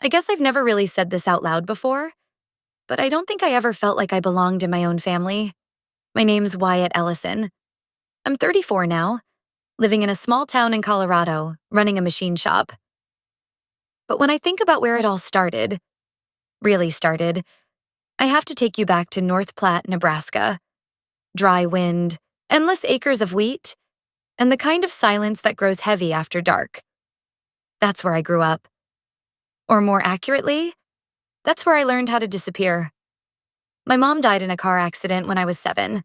I guess I've never really said this out loud before, but I don't think I ever felt like I belonged in my own family. My name's Wyatt Ellison. I'm 34 now, living in a small town in Colorado, running a machine shop. But when I think about where it all started, really started, I have to take you back to North Platte, Nebraska. Dry wind, endless acres of wheat, and the kind of silence that grows heavy after dark. That's where I grew up. Or more accurately, that's where I learned how to disappear. My mom died in a car accident when I was 7.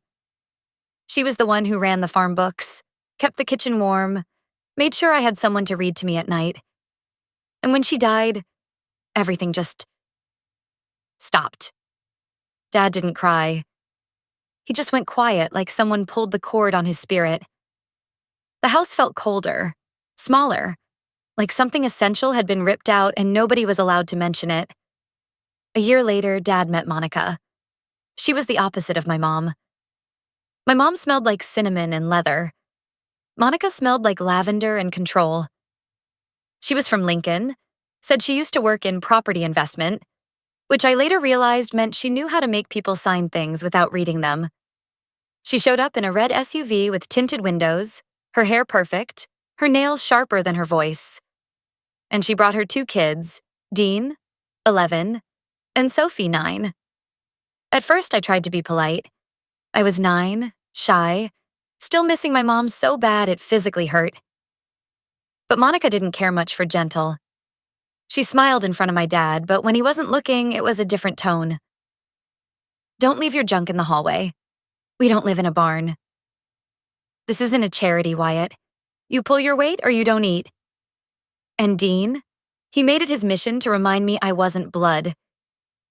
She was the one who ran the farm books, kept the kitchen warm, made sure I had someone to read to me at night. And when she died, everything just stopped. Dad didn't cry. He just went quiet, like someone pulled the cord on his spirit. The house felt colder, smaller, like something essential had been ripped out and nobody was allowed to mention it. A year later, Dad met Monica. She was the opposite of my mom. My mom smelled like cinnamon and leather. Monica smelled like lavender and control. She was from Lincoln, said she used to work in property investment, which I later realized meant she knew how to make people sign things without reading them. She showed up in a red SUV with tinted windows, her hair perfect, her nails sharper than her voice. And she brought her 2 kids, Dean, 11, and Sophie, 9. At first, I tried to be polite. I was 9, shy, still missing my mom so bad it physically hurt. But Monica didn't care much for gentle. She smiled in front of my dad, but when he wasn't looking, it was a different tone. Don't leave your junk in the hallway. We don't live in a barn. This isn't a charity, Wyatt. You pull your weight or you don't eat. And Dean? He made it his mission to remind me I wasn't blood.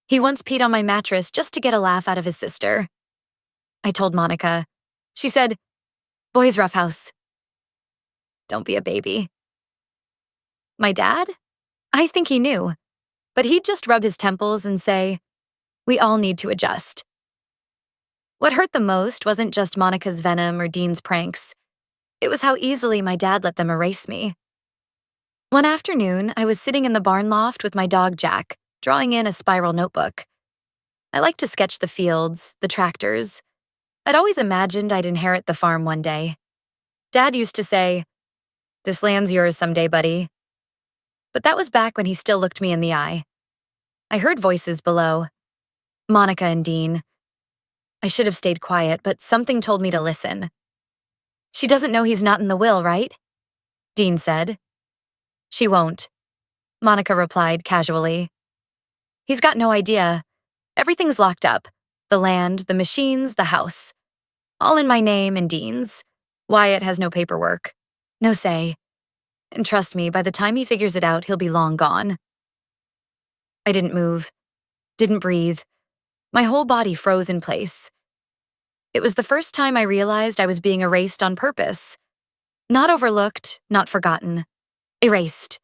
He once peed on my mattress just to get a laugh out of his sister. I told Monica. She said, "Boys' roughhouse. Don't be a baby." My dad? I think he knew, but he'd just rub his temples and say, "We all need to adjust." What hurt the most wasn't just Monica's venom or Dean's pranks. It was how easily my dad let them erase me. One afternoon, I was sitting in the barn loft with my dog Jack, drawing in a spiral notebook. I liked to sketch the fields, the tractors. I'd always imagined I'd inherit the farm one day. Dad used to say, "This land's yours someday, buddy." But that was back when he still looked me in the eye. I heard voices below. Monica and Dean. I should have stayed quiet, but something told me to listen. "She doesn't know he's not in the will, right?" Dean said. "She won't," Monica replied casually. "He's got no idea. Everything's locked up. The land, the machines, the house. All in my name and Dean's. Wyatt has no paperwork. No say. And trust me, by the time he figures it out, he'll be long gone." I didn't move. Didn't breathe. My whole body froze in place. It was the first time I realized I was being erased on purpose. Not overlooked, not forgotten. Erased.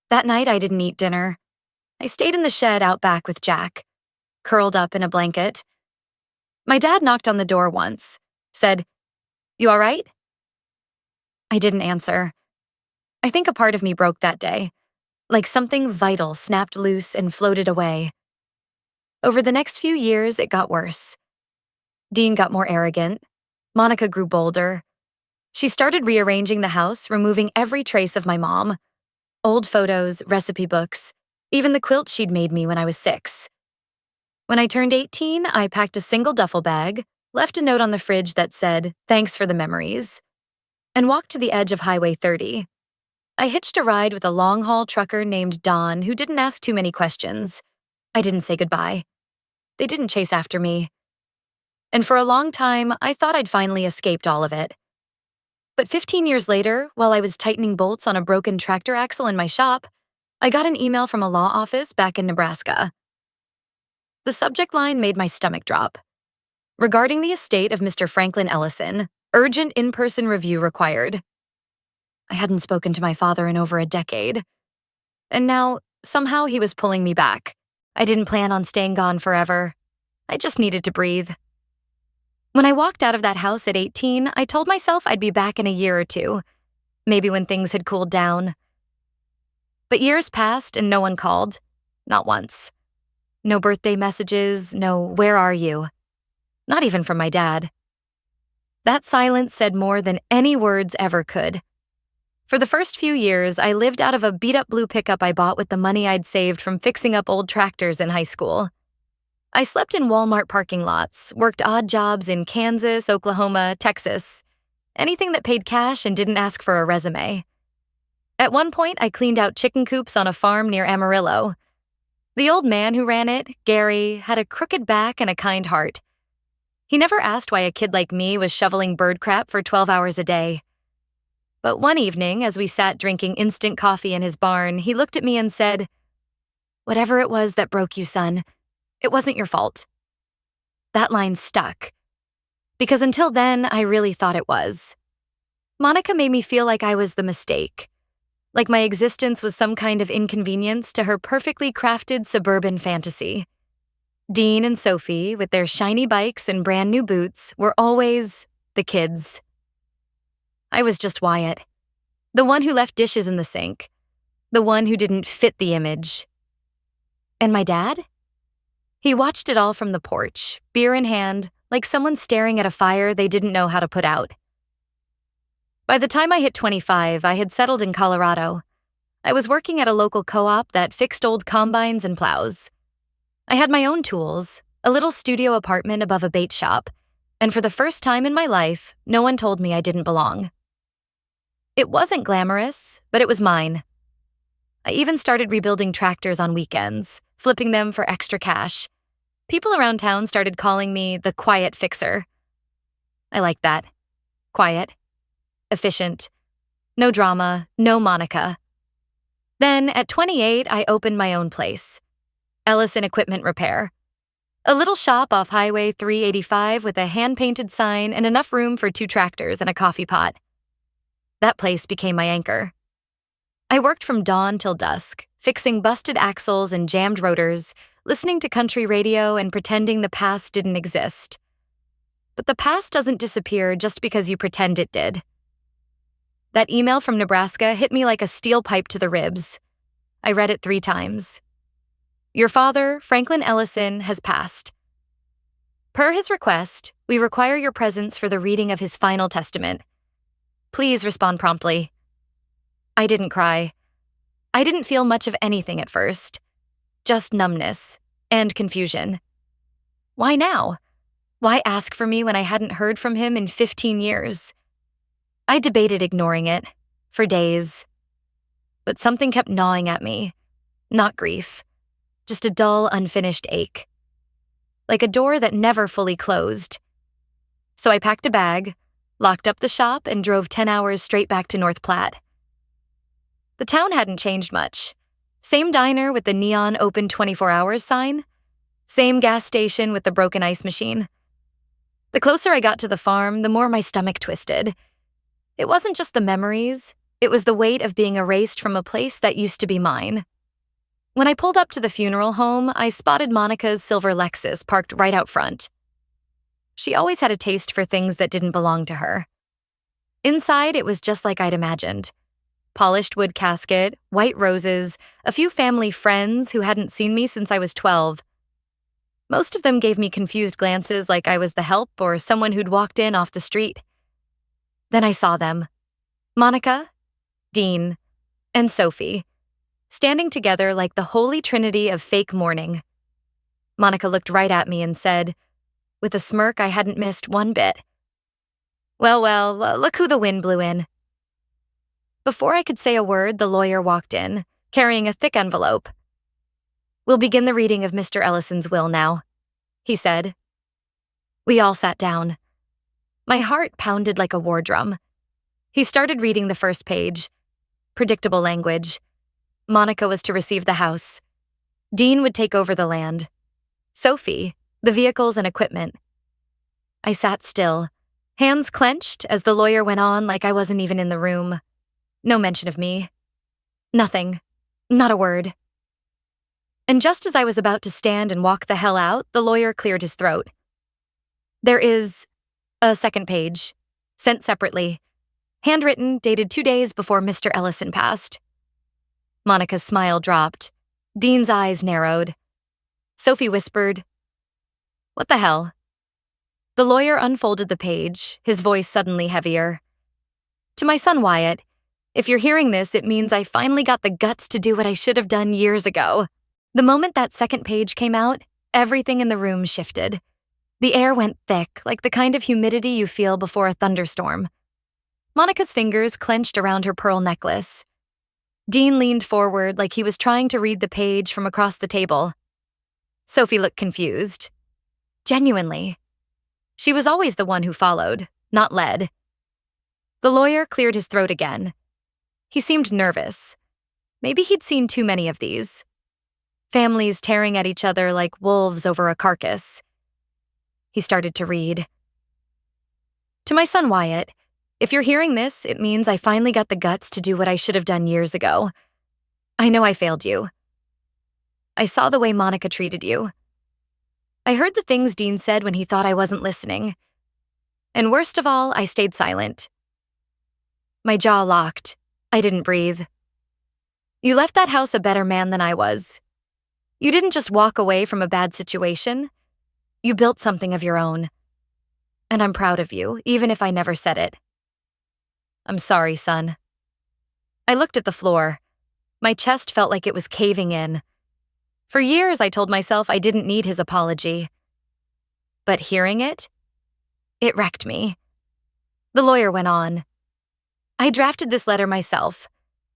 That night, I didn't eat dinner. I stayed in the shed out back with Jack, curled up in a blanket. My dad knocked on the door once, said, "You all right?" I didn't answer. I think a part of me broke that day, like something vital snapped loose and floated away. Over the next few years, it got worse. Dean got more arrogant. Monica grew bolder. She started rearranging the house, removing every trace of my mom. Old photos, recipe books, even the quilt she'd made me when I was 6. When I turned 18, I packed a single duffel bag, left a note on the fridge that said, "Thanks for the memories," and walked to the edge of Highway 30. I hitched a ride with a long-haul trucker named Don who didn't ask too many questions. I didn't say goodbye. They didn't chase after me. And for a long time, I thought I'd finally escaped all of it. But 15 years later, while I was tightening bolts on a broken tractor axle in my shop, I got an email from a law office back in Nebraska. The subject line made my stomach drop. Regarding the estate of Mr. Franklin Ellison, urgent in-person review required. I hadn't spoken to my father in over a decade. And now, somehow he was pulling me back. I didn't plan on staying gone forever. I just needed to breathe. When I walked out of that house at 18, I told myself I'd be back in a year or 2, maybe when things had cooled down. But years passed and no one called. Not once. No birthday messages, no "where are you?" Not even from my dad. That silence said more than any words ever could. For the first few years, I lived out of a beat-up blue pickup I bought with the money I'd saved from fixing up old tractors in high school. I slept in Walmart parking lots, worked odd jobs in Kansas, Oklahoma, Texas, anything that paid cash and didn't ask for a resume. At one point, I cleaned out chicken coops on a farm near Amarillo. The old man who ran it, Gary, had a crooked back and a kind heart. He never asked why a kid like me was shoveling bird crap for 12 hours a day. But one evening, as we sat drinking instant coffee in his barn, he looked at me and said, "Whatever it was that broke you, son, it wasn't your fault." That line stuck. Because until then, I really thought it was. Monica made me feel like I was the mistake. Like my existence was some kind of inconvenience to her perfectly crafted suburban fantasy. Dean and Sophie, with their shiny bikes and brand new boots, were always the kids. I was just Wyatt, the one who left dishes in the sink, the one who didn't fit the image. And my dad? He watched it all from the porch, beer in hand, like someone staring at a fire they didn't know how to put out. By the time I hit 25, I had settled in Colorado. I was working at a local co-op that fixed old combines and plows. I had my own tools, a little studio apartment above a bait shop, and for the first time in my life, no one told me I didn't belong. It wasn't glamorous, but it was mine. I even started rebuilding tractors on weekends, flipping them for extra cash. People around town started calling me the quiet fixer. I liked that. Quiet. Efficient. No drama, no Monica. Then, at 28, I opened my own place. Ellison Equipment Repair. A little shop off Highway 385 with a hand-painted sign and enough room for 2 tractors and a coffee pot. That place became my anchor. I worked from dawn till dusk, fixing busted axles and jammed rotors, listening to country radio and pretending the past didn't exist. But the past doesn't disappear just because you pretend it did. That email from Nebraska hit me like a steel pipe to the ribs. I read it 3 times. "Your father, Franklin Ellison, has passed. Per his request, we require your presence for the reading of his final testament. Please respond promptly." I didn't cry. I didn't feel much of anything at first. Just numbness and confusion. Why now? Why ask for me when I hadn't heard from him in 15 years? I debated ignoring it for days. But something kept gnawing at me. Not grief. Just a dull, unfinished ache. Like a door that never fully closed. So I packed a bag, locked up the shop, and drove 10 hours straight back to North Platte. The town hadn't changed much. Same diner with the neon open 24 hours sign. Same gas station with the broken ice machine. The closer I got to the farm, the more my stomach twisted. It wasn't just the memories, it was the weight of being erased from a place that used to be mine. When I pulled up to the funeral home, I spotted Monica's silver Lexus parked right out front. She always had a taste for things that didn't belong to her. Inside, it was just like I'd imagined. Polished wood casket, white roses, a few family friends who hadn't seen me since I was 12. Most of them gave me confused glances like I was the help or someone who'd walked in off the street. Then I saw them. Monica, Dean, and Sophie, standing together like the holy trinity of fake mourning. Monica looked right at me and said, with a smirk I hadn't missed one bit, Well, look who the wind blew in." Before I could say a word, the lawyer walked in, carrying a thick envelope. "We'll begin the reading of Mr. Ellison's will now," he said. We all sat down. My heart pounded like a war drum. He started reading the first page. Predictable language. Monica was to receive the house. Dean would take over the land. Sophie, the vehicles and equipment. I sat still, hands clenched as the lawyer went on like I wasn't even in the room. No mention of me. Nothing. Not a word. And just as I was about to stand and walk the hell out, the lawyer cleared his throat. "There is a second page, sent separately, handwritten, dated 2 days before Mr. Ellison passed." Monica's smile dropped. Dean's eyes narrowed. Sophie whispered, "What the hell?" The lawyer unfolded the page, his voice suddenly heavier. "To my son Wyatt, if you're hearing this, it means I finally got the guts to do what I should have done years ago." The moment that second page came out, everything in the room shifted. The air went thick, like the kind of humidity you feel before a thunderstorm. Monica's fingers clenched around her pearl necklace. Dean leaned forward like he was trying to read the page from across the table. Sophie looked confused. Genuinely. She was always the one who followed, not led. The lawyer cleared his throat again. He seemed nervous. Maybe he'd seen too many of these. Families tearing at each other like wolves over a carcass. He started to read. "To my son Wyatt, if you're hearing this, it means I finally got the guts to do what I should have done years ago. I know I failed you. I saw the way Monica treated you. I heard the things Dean said when he thought I wasn't listening. And worst of all, I stayed silent. My jaw locked. I didn't breathe. You left that house a better man than I was. You didn't just walk away from a bad situation. You built something of your own. And I'm proud of you, even if I never said it. I'm sorry, son." I looked at the floor. My chest felt like it was caving in. For years, I told myself I didn't need his apology. But hearing it wrecked me. The lawyer went on. "I drafted this letter myself,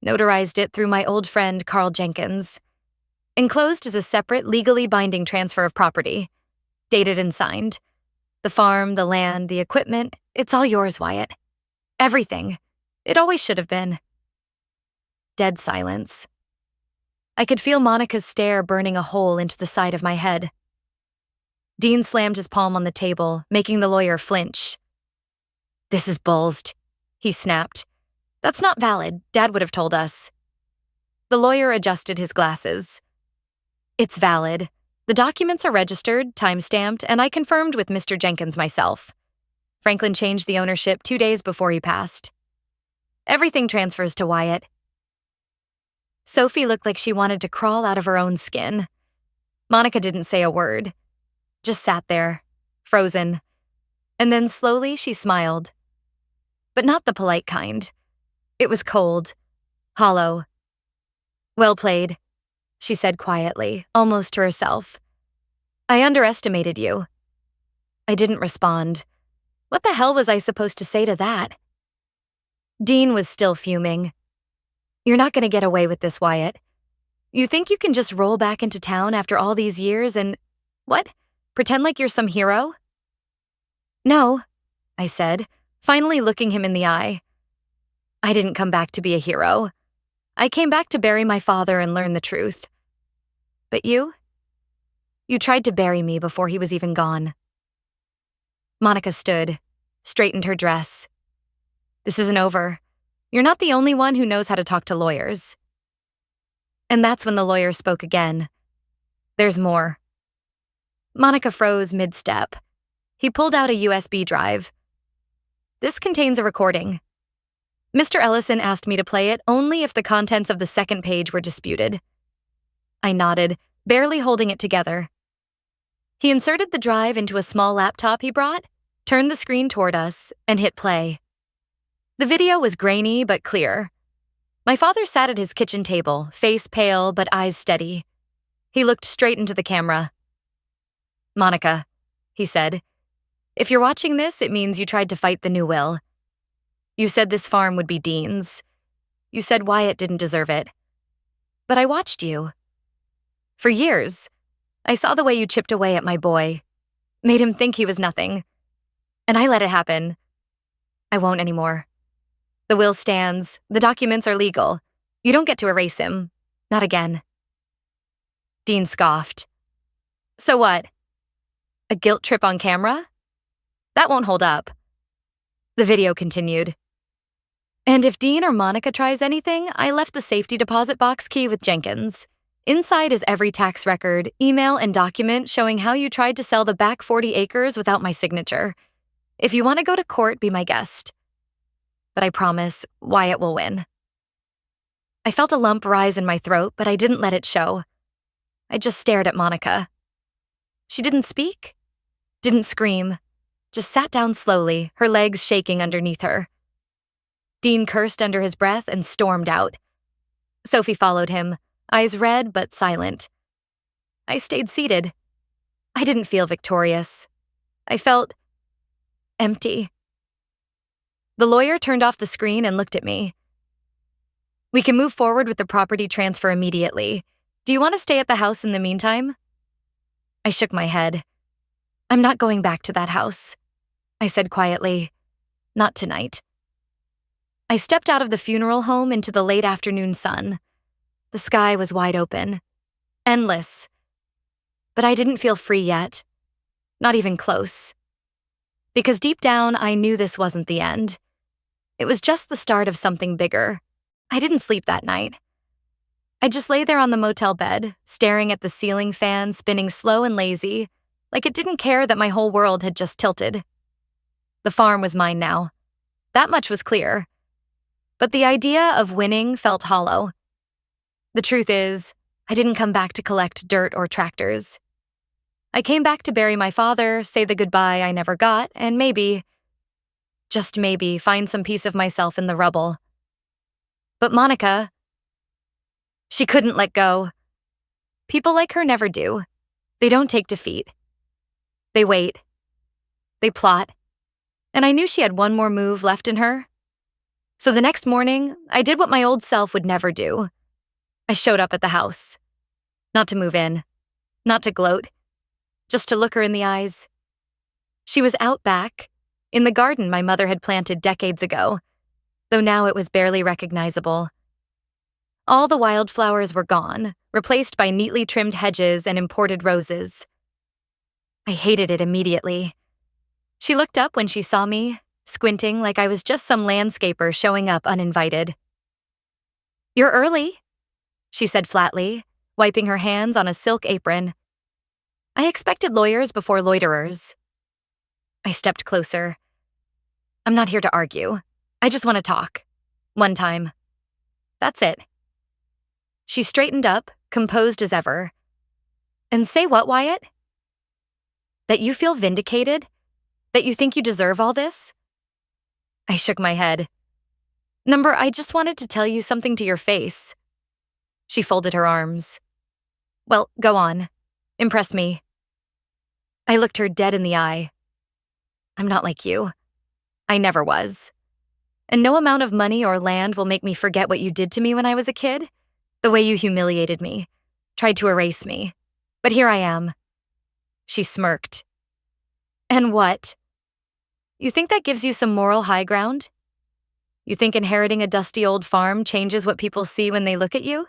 notarized it through my old friend Carl Jenkins. Enclosed is a separate, legally binding transfer of property, dated and signed. The farm, the land, the equipment, it's all yours, Wyatt. Everything. It always should have been." Dead silence. I could feel Monica's stare burning a hole into the side of my head. Dean slammed his palm on the table, making the lawyer flinch. "This is bullsed," he snapped. "That's not valid. Dad would have told us." The lawyer adjusted his glasses. "It's valid. The documents are registered, time-stamped, and I confirmed with Mr. Jenkins myself. Franklin changed the ownership 2 days before he passed. Everything transfers to Wyatt." Sophie looked like she wanted to crawl out of her own skin. Monica didn't say a word, just sat there, frozen. And then slowly she smiled. But not the polite kind. It was cold, hollow. "Well played," she said quietly, almost to herself. "I underestimated you." I didn't respond. What the hell was I supposed to say to that? Dean was still fuming. "You're not going to get away with this, Wyatt. You think you can just roll back into town after all these years and, what, pretend like you're some hero?" "No," I said, finally looking him in the eye. "I didn't come back to be a hero. I came back to bury my father and learn the truth. But you? You tried to bury me before he was even gone." Monica stood, straightened her dress. "This isn't over. You're not the only one who knows how to talk to lawyers." And that's when the lawyer spoke again. "There's more." Monica froze mid-step. He pulled out a USB drive. "This contains a recording. Mr. Ellison asked me to play it only if the contents of the second page were disputed." I nodded, barely holding it together. He inserted the drive into a small laptop he brought, turned the screen toward us, and hit play. The video was grainy but clear. My father sat at his kitchen table, face pale but eyes steady. He looked straight into the camera. "Monica," he said, "if you're watching this, it means you tried to fight the new will. You said this farm would be Dean's. You said Wyatt didn't deserve it. But I watched you. For years, I saw the way you chipped away at my boy, made him think he was nothing. And I let it happen. I won't anymore. The will stands. The documents are legal. You don't get to erase him. Not again." Dean scoffed. "So what? A guilt trip on camera? That won't hold up." The video continued. "And if Dean or Monica tries anything, I left the safety deposit box key with Jenkins. Inside is every tax record, email, and document showing how you tried to sell the back 40 acres without my signature. If you want to go to court, be my guest. But I promise, Wyatt will win." I felt a lump rise in my throat, but I didn't let it show. I just stared at Monica. She didn't speak, didn't scream, just sat down slowly, her legs shaking underneath her. Dean cursed under his breath and stormed out. Sophie followed him, eyes red but silent. I stayed seated. I didn't feel victorious. I felt empty. The lawyer turned off the screen and looked at me. We can move forward with the property transfer immediately. Do you want to stay at the house in the meantime? I shook my head. I'm not going back to that house, I said quietly. Not tonight. I stepped out of the funeral home into the late afternoon sun. The sky was wide open, endless. But I didn't feel free yet, not even close. Because deep down, I knew this wasn't the end. It was just the start of something bigger. I didn't sleep that night. I just lay there on the motel bed, staring at the ceiling fan spinning slow and lazy, like it didn't care that my whole world had just tilted. The farm was mine now. That much was clear. But the idea of winning felt hollow. The truth is, I didn't come back to collect dirt or tractors. I came back to bury my father, say the goodbye I never got, and maybe, just maybe, find some piece of myself in the rubble. But Monica, she couldn't let go. People like her never do. They don't take defeat. They wait. They plot. And I knew she had one more move left in her. So the next morning, I did what my old self would never do. I showed up at the house. Not to move in. Not to gloat. Just to look her in the eyes. She was out back, in the garden my mother had planted decades ago, though now it was barely recognizable. All the wildflowers were gone, replaced by neatly trimmed hedges and imported roses. I hated it immediately. She looked up when she saw me, squinting like I was just some landscaper showing up uninvited. "You're early," she said flatly, wiping her hands on a silk apron. I expected lawyers before loiterers. I stepped closer. "I'm not here to argue. I just want to talk. One time. That's it." She straightened up, composed as ever. "And say what, Wyatt? That you feel vindicated? That you think you deserve all this?" I shook my head. "Number, I just wanted to tell you something to your face." She folded her arms. "Well, go on. Impress me." I looked her dead in the eye. "I'm not like you. I never was. And no amount of money or land will make me forget what you did to me when I was a kid. The way you humiliated me, tried to erase me. But here I am." She smirked. "And what? You think that gives you some moral high ground? You think inheriting a dusty old farm changes what people see when they look at you?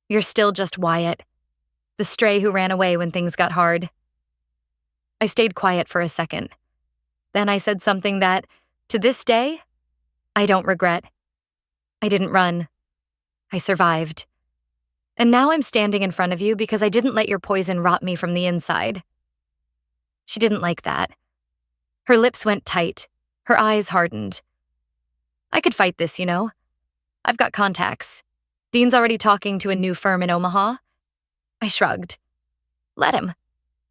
You're still just Wyatt, the stray who ran away when things got hard." I stayed quiet for a second. Then I said something that, to this day, I don't regret. I didn't run. I survived. And now I'm standing in front of you because I didn't let your poison rot me from the inside. She didn't like that. Her lips went tight. Her eyes hardened. "I could fight this, you know. I've got contacts. Dean's already talking to a new firm in Omaha." I shrugged. "Let him.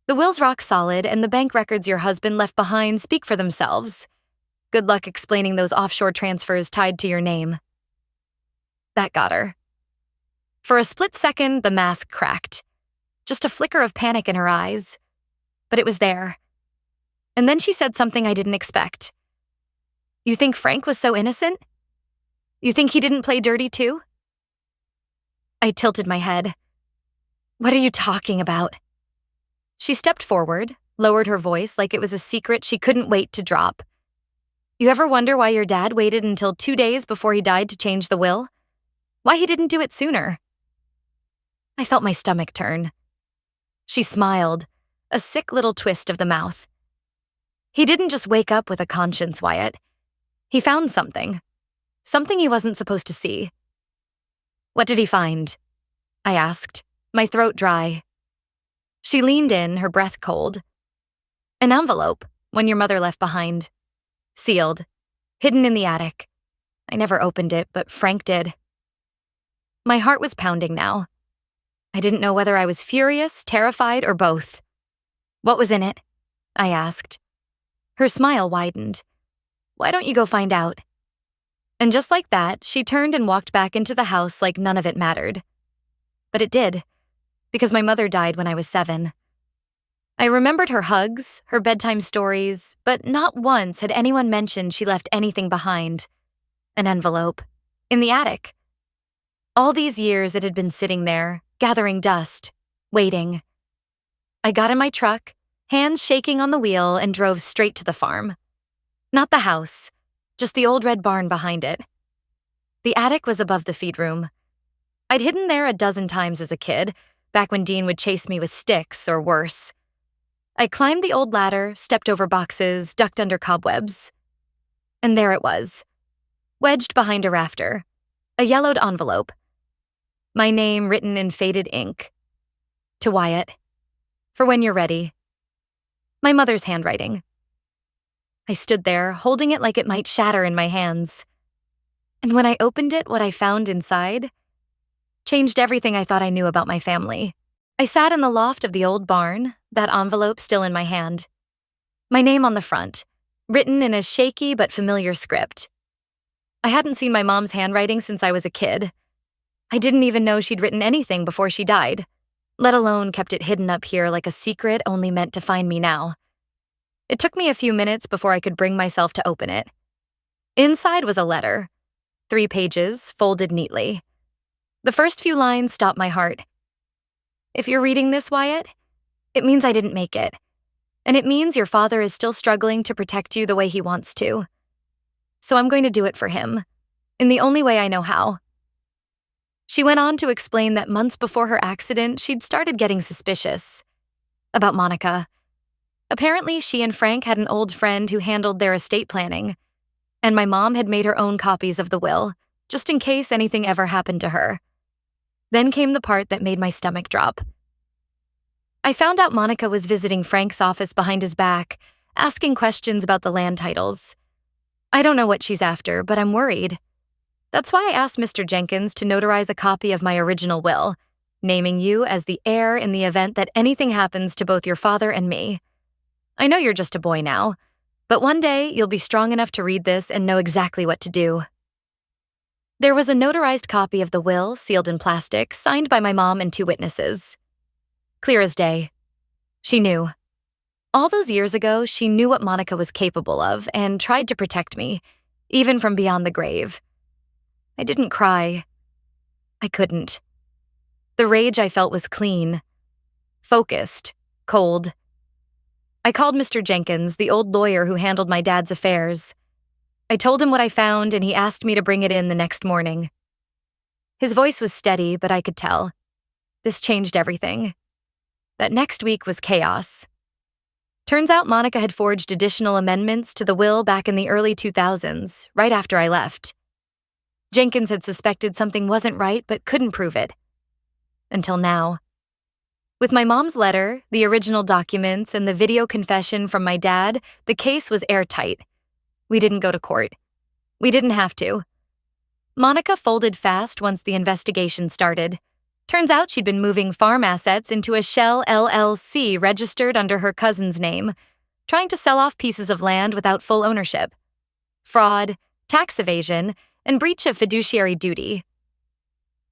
The will's rock solid, and the bank records your husband left behind speak for themselves. Good luck explaining those offshore transfers tied to your name." That got her. For a split second, the mask cracked. Just a flicker of panic in her eyes. But it was there. And then she said something I didn't expect. "You think Frank was so innocent? You think he didn't play dirty too?" I tilted my head. "What are you talking about?" She stepped forward, lowered her voice like it was a secret she couldn't wait to drop. "You ever wonder why your dad waited until 2 days before he died to change the will? Why he didn't do it sooner?" I felt my stomach turn. She smiled, a sick little twist of the mouth. "He didn't just wake up with a conscience, Wyatt. He found something. Something he wasn't supposed to see." "What did he find?" I asked, my throat dry. She leaned in, her breath cold. "An envelope, one your mother left behind. Sealed. Hidden in the attic. I never opened it, but Frank did." My heart was pounding now. I didn't know whether I was furious, terrified, or both. "What was in it?" I asked. Her smile widened. "Why don't you go find out?" And just like that, she turned and walked back into the house like none of it mattered. But it did, because my mother died when I was 7. I remembered her hugs, her bedtime stories, but not once had anyone mentioned she left anything behind. An envelope. In the attic. All these years it had been sitting there, gathering dust, waiting. I got in my truck, hands shaking on the wheel, and drove straight to the farm. Not the house, just the old red barn behind it. The attic was above the feed room. I'd hidden there a dozen times as a kid, back when Dean would chase me with sticks or worse. I climbed the old ladder, stepped over boxes, ducked under cobwebs. And there it was, wedged behind a rafter, a yellowed envelope. My name written in faded ink. To Wyatt. For when you're ready. My mother's handwriting. I stood there, holding it like it might shatter in my hands. And when I opened it, what I found inside changed everything I thought I knew about my family. I sat in the loft of the old barn, that envelope still in my hand. My name on the front, written in a shaky but familiar script. I hadn't seen my mom's handwriting since I was a kid. I didn't even know she'd written anything before she died, let alone kept it hidden up here like a secret only meant to find me now. It took me a few minutes before I could bring myself to open it. Inside was a letter, 3 pages, folded neatly. The first few lines stopped my heart. "If you're reading this, Wyatt, it means I didn't make it. And it means your father is still struggling to protect you the way he wants to. So I'm going to do it for him, in the only way I know how." She went on to explain that months before her accident, she'd started getting suspicious. About Monica. Apparently, she and Frank had an old friend who handled their estate planning, and my mom had made her own copies of the will, just in case anything ever happened to her. Then came the part that made my stomach drop. I found out Monica was visiting Frank's office behind his back, asking questions about the land titles. I don't know what she's after, but I'm worried. That's why I asked Mr. Jenkins to notarize a copy of my original will, naming you as the heir in the event that anything happens to both your father and me. I know you're just a boy now, but one day you'll be strong enough to read this and know exactly what to do. There was a notarized copy of the will, sealed in plastic, signed by my mom and 2 witnesses. Clear as day. She knew. All those years ago, she knew what Monica was capable of and tried to protect me, even from beyond the grave. I didn't cry. I couldn't. The rage I felt was clean, focused, cold. I called Mr. Jenkins, the old lawyer who handled my dad's affairs. I told him what I found, and he asked me to bring it in the next morning. His voice was steady, but I could tell. This changed everything. That next week was chaos. Turns out Monica had forged additional amendments to the will back in the early 2000s, right after I left. Jenkins had suspected something wasn't right but couldn't prove it. Until now. With my mom's letter, the original documents, and the video confession from my dad, the case was airtight. We didn't go to court. We didn't have to. Monica folded fast once the investigation started. Turns out she'd been moving farm assets into a shell LLC registered under her cousin's name, trying to sell off pieces of land without full ownership. Fraud, tax evasion, and breach of fiduciary duty.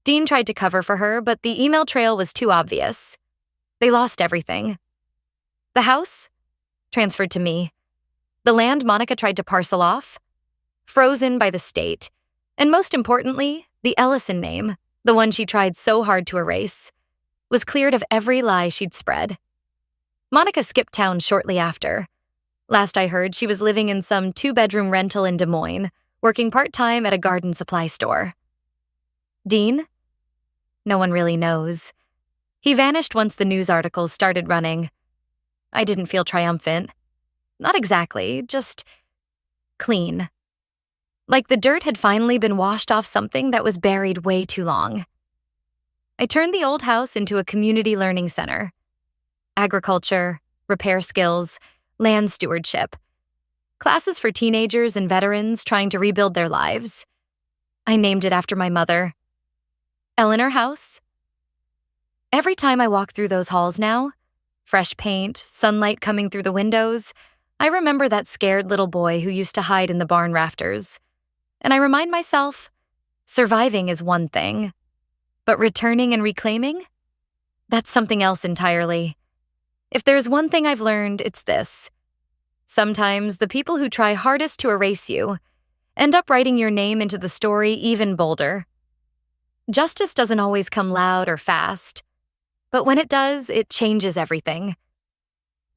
Dean tried to cover for her, but the email trail was too obvious. They lost everything. The house? Transferred to me. The land Monica tried to parcel off? Frozen by the state. And most importantly, the Ellison name, the one she tried so hard to erase, was cleared of every lie she'd spread. Monica skipped town shortly after. Last I heard, she was living in some 2-bedroom rental in Des Moines, working part-time at a garden supply store. Dean? No one really knows. He vanished once the news articles started running. I didn't feel triumphant. Not exactly, just clean. Like the dirt had finally been washed off something that was buried way too long. I turned the old house into a community learning center. Agriculture, repair skills, land stewardship. Classes for teenagers and veterans trying to rebuild their lives. I named it after my mother. Eleanor House. Every time I walk through those halls now, fresh paint, sunlight coming through the windows, I remember that scared little boy who used to hide in the barn rafters. And I remind myself, surviving is one thing, but returning and reclaiming? That's something else entirely. If there's one thing I've learned, it's this. Sometimes the people who try hardest to erase you end up writing your name into the story even bolder. Justice doesn't always come loud or fast, but when it does, it changes everything.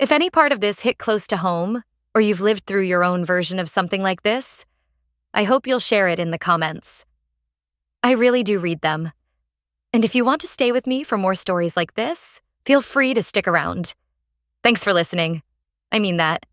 If any part of this hit close to home, or you've lived through your own version of something like this, I hope you'll share it in the comments. I really do read them. And if you want to stay with me for more stories like this, feel free to stick around. Thanks for listening. I mean that.